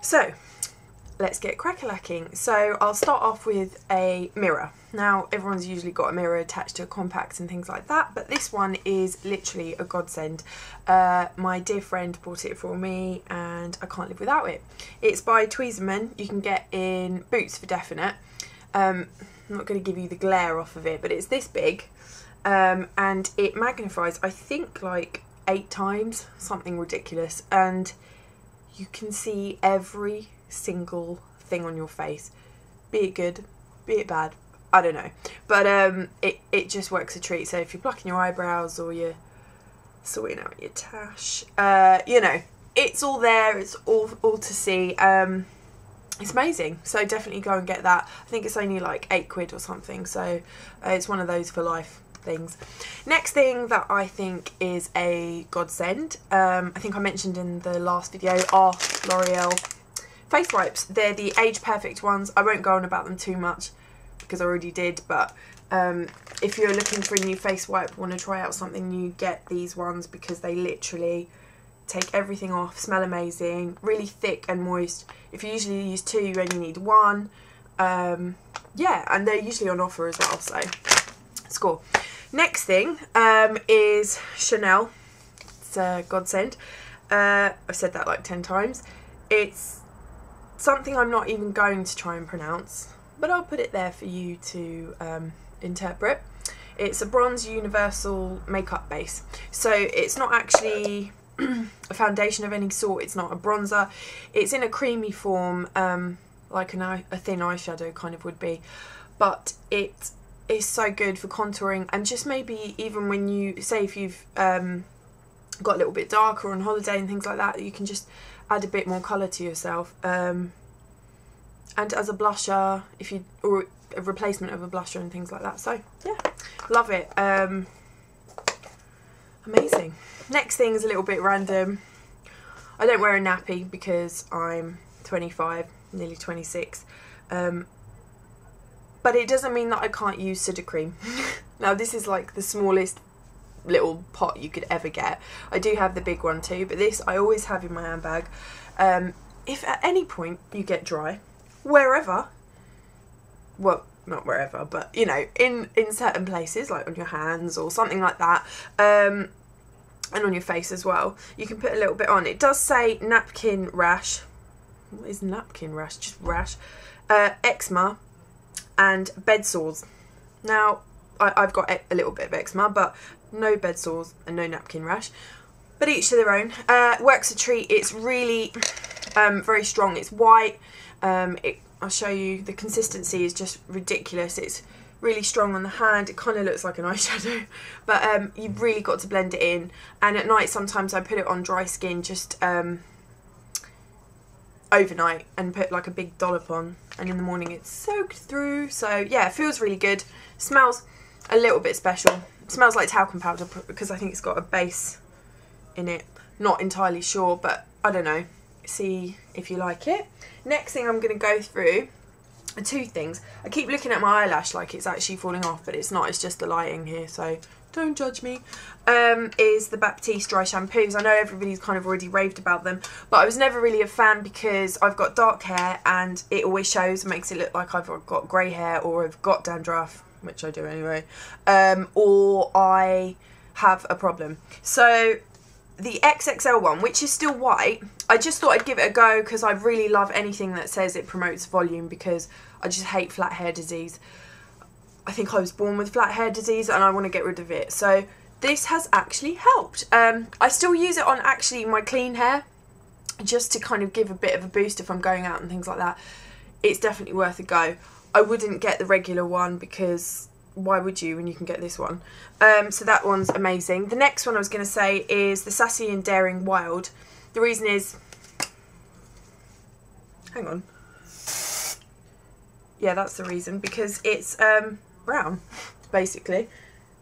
So let's get crack-a-lacking. So I'll start off with a mirror. Now everyone's usually got a mirror attached to a compact and things like that, but this one is literally a godsend. My dear friend bought it for me and I can't live without it. It's by Tweezerman. You can get in Boots for definite. I'm not going to give you the glare off of it, but it's this big, and it magnifies, I think, like 8 times, something ridiculous, and you can see every single thing on your face, be it good, be it bad, I don't know, but it just works a treat. So if you're plucking your eyebrows or you're sorting out your tash, you know, it's all there, it's all to see. It's amazing, so definitely go and get that. I think it's only like £8 or something, so it's one of those for life things. Next thing that I think is a godsend, I think I mentioned in the last video, are L'Oreal face wipes. They're the age perfect ones. I won't go on about them too much because I already did, but if you're looking for a new face wipe, want to try out something new, get these ones because they literally take everything off, smell amazing, really thick and moist. If you usually use 2, you only need 1. Yeah, and they're usually on offer as well, so score. Next thing is Chanel. It's a godsend. I've said that like 10 times. It's something I'm not even going to try and pronounce, but I'll put it there for you to interpret. It's a bronze universal makeup base, so it's not actually a foundation of any sort. It's not a bronzer. It's in a creamy form, like a thin eyeshadow kind of would be, but it is so good for contouring, and just maybe even when you say if you've got a little bit darker on holiday and things like that, you can just add a bit more colour to yourself, and as a blusher, if you, or a replacement of a blusher and things like that. So yeah, love it. Amazing. Next thing is a little bit random. I don't wear a nappy because I'm 25, nearly 26, but it doesn't mean that I can't use Sudocrem. Now this is like the smallest little pot you could ever get. I do have the big one too, but this I always have in my handbag. If at any point you get dry, wherever, well, not wherever, but you know, in certain places, like on your hands or something like that, and on your face as well, you can put a little bit on. It does say napkin rash. What is napkin rash? Just rash. Eczema and bed sores. Now I've got a little bit of eczema, but no bed sores and no napkin rash, but each to their own. Works a treat. It's really very strong. It's white. I'll show you, the consistency is just ridiculous. It's really strong on the hand. It kind of looks like an eyeshadow, but you've really got to blend it in. And at night sometimes I put it on dry skin just overnight and put like a big dollop on, and in the morning it's soaked through. So yeah, it feels really good. Smells a little bit special. It smells like talcum powder because I think it's got a base in it. Not entirely sure, but I don't know. See if you like it. Next thing I'm going to go through are 2 things. I keep looking at my eyelash like it's actually falling off, but it's not. It's just the lighting here, so don't judge me. Is the Batiste dry shampoos. I know everybody's kind of already raved about them, but I was never really a fan because I've got dark hair and it always shows and makes it look like I've got grey hair or I've got dandruff, which I do anyway, or I have a problem. So the XXL one, which is still white, I just thought I'd give it a go because I really love anything that says it promotes volume, because I just hate flat hair disease. I think I was born with flat hair disease and I want to get rid of it. So this has actually helped. I still use it on actually my clean hair just to kind of give a bit of a boost if I'm going out and things like that. It's definitely worth a go. I wouldn't get the regular one because why would you when you can get this one? So that one's amazing. The next one I was going to say is the Sassy and Daring Wild. The reason is, hang on, yeah, that's the reason, because it's brown, basically.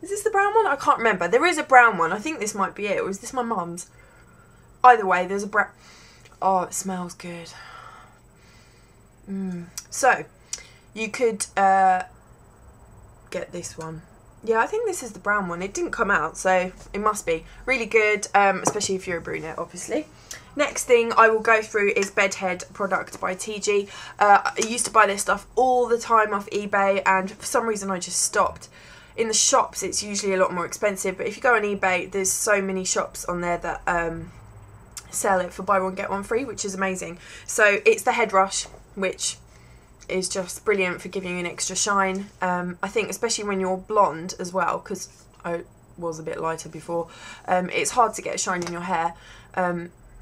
Is this the brown one? I can't remember. There is a brown one. I think this might be it, or is this my mum's? Either way, there's a brown. Oh, it smells good. So you could get this one. Yeah, I think this is the brown one. It didn't come out, so it must be really good, especially if you're a brunette, obviously. Next thing I will go through is Bedhead product by TIGI. I used to buy this stuff all the time off eBay, and for some reason I just stopped. In the shops it's usually a lot more expensive, but if you go on eBay there's so many shops on there that sell it for buy one get one free, which is amazing. So it's the Headrush, which is just brilliant for giving you an extra shine. I think especially when you're blonde as well, because I was a bit lighter before, it's hard to get a shine in your hair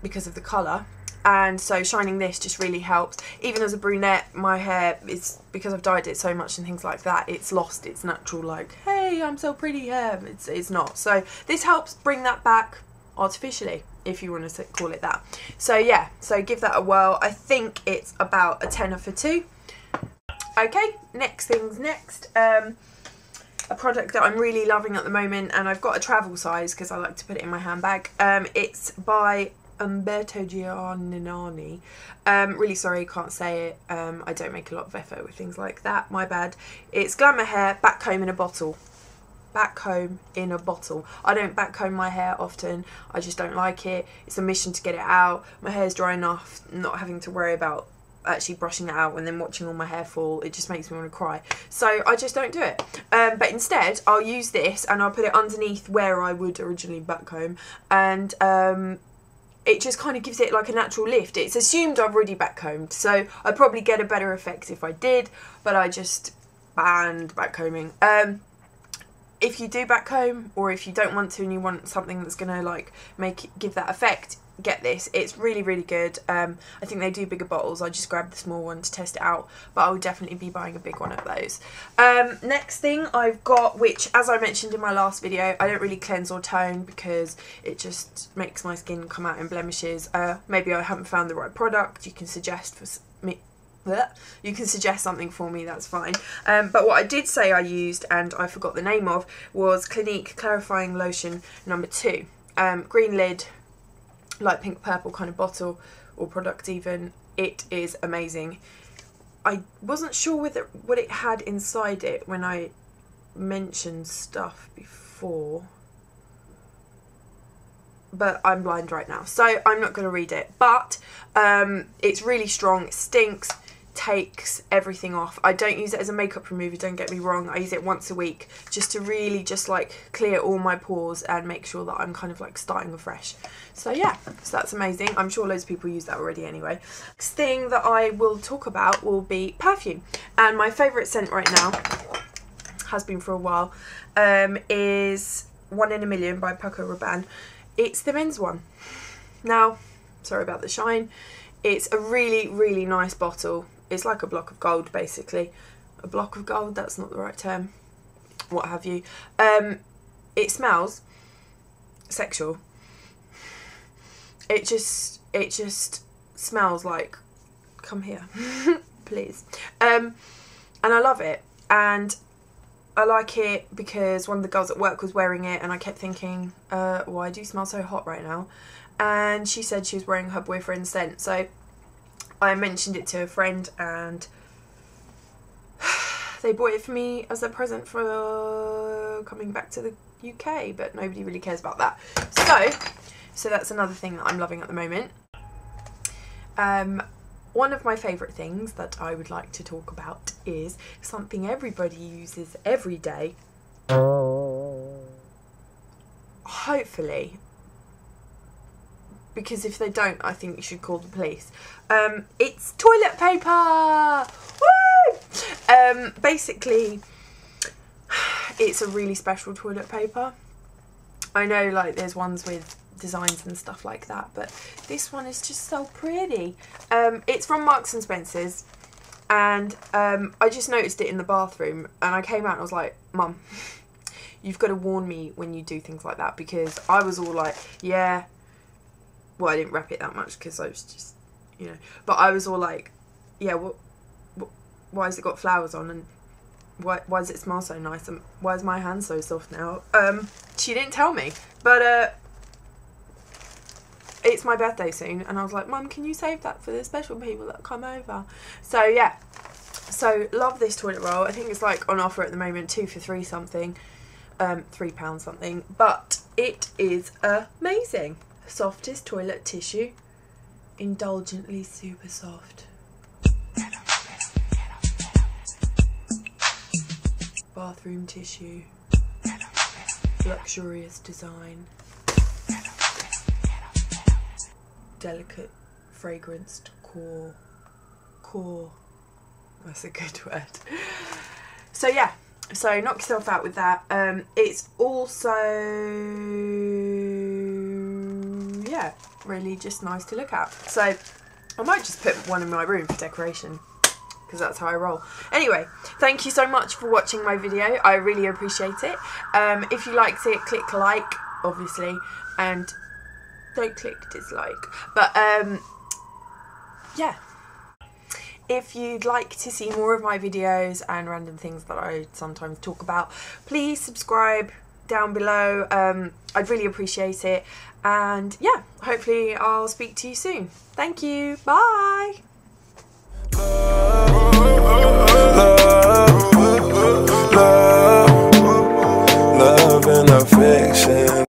because of the colour, and so shining this just really helps. Even as a brunette, my hair is, because I've dyed it so much and things like that, it's lost its natural like, hey I'm so pretty hair. It's not. So this helps bring that back artificially, if you want to call it that. So yeah, so give that a whirl. I think it's about a tenner for two. Okay, next things next. A product that I'm really loving at the moment, and I've got a travel size because I like to put it in my handbag. It's by Umberto Giannini. Really sorry, can't say it. I don't make a lot of effort with things like that, my bad. It's Glamour Hair Backcomb in a bottle. Backcomb in a bottle. I don't backcomb my hair often, I just don't like it. It's a mission to get it out. My hair's dry enough, not having to worry about actually brushing it out and then watching all my hair fall. It just makes me want to cry, so I just don't do it. But instead I'll use this and I'll put it underneath where I would originally backcomb, and it just kind of gives it like a natural lift. It's assumed I've already backcombed, so I'd probably get a better effect if I did, but I just banned backcombing. If you do backcomb, or if you don't want to and you want something that's gonna like give that effect, get this. It's really, really good. I think they do bigger bottles. I just grabbed the small one to test it out, but I will definitely be buying a big one of those. Next thing I've got, which as I mentioned in my last video, I don't really cleanse or tone because it just makes my skin come out in blemishes. Maybe I haven't found the right product. You can suggest for me. You can suggest something for me, that's fine. But what I did say I used, and I forgot the name of, was Clinique Clarifying Lotion number 2. Green lid, light pink purple kind of bottle or product even. It is amazing. I wasn't sure what it had inside it when I mentioned stuff before, but I'm blind right now, so I'm not going to read it. But it's really strong, it stinks, takes everything off. I don't use it as a makeup remover, don't get me wrong. I use it once a week just to really just like clear all my pores and make sure that I'm kind of like starting afresh. So yeah, so that's amazing. I'm sure loads of people use that already anyway. Next thing that I will talk about will be perfume, and my favourite scent right now, has been for a while, is One in a Million by Paco Rabanne. It's the men's one. Now, sorry about the shine. It's a really, really nice bottle. It's like a block of gold, basically. A block of gold, that's not the right term. What have you. It smells sexual. It just smells like, come here, please. And I love it. And I like it because one of the girls at work was wearing it, and I kept thinking, why do you smell so hot right now? And she said she was wearing her boyfriend's scent, so I mentioned it to a friend, and they bought it for me as a present for coming back to the UK, but nobody really cares about that. So that's another thing that I'm loving at the moment. One of my favourite things that I would like to talk about is something everybody uses every day. Hopefully. Because if they don't, I think you should call the police. It's toilet paper! Woo! Basically, it's a really special toilet paper. I know like there's ones with designs and stuff like that, but this one is just so pretty. It's from Marks and Spencer's, and I just noticed it in the bathroom, and I came out and I was like, Mum, you've got to warn me when you do things like that, because I was all like, yeah, well, I didn't wrap it that much because I was just, you know, but I was all like, yeah, why has it got flowers on, and why does it smell so nice, and why is my hand so soft now? She didn't tell me, but it's my birthday soon, and I was like, Mum, can you save that for the special people that come over? So yeah, so love this toilet roll. I think it's like on offer at the moment, 2 for 3 something. £3 something, but it is amazing. Softest toilet tissue, indulgently super soft. Bathroom tissue, luxurious design, delicate fragranced core, that's a good word. So yeah, so knock yourself out with that. It's also, yeah, really just nice to look at. So I might just put one in my room for decoration, because that's how I roll. Anyway, thank you so much for watching my video. I really appreciate it. If you liked it, click like, obviously, and don't click dislike. But yeah. If you'd like to see more of my videos and random things that I sometimes talk about, please subscribe down below. I'd really appreciate it. And yeah, hopefully I'll speak to you soon. Thank you. Bye.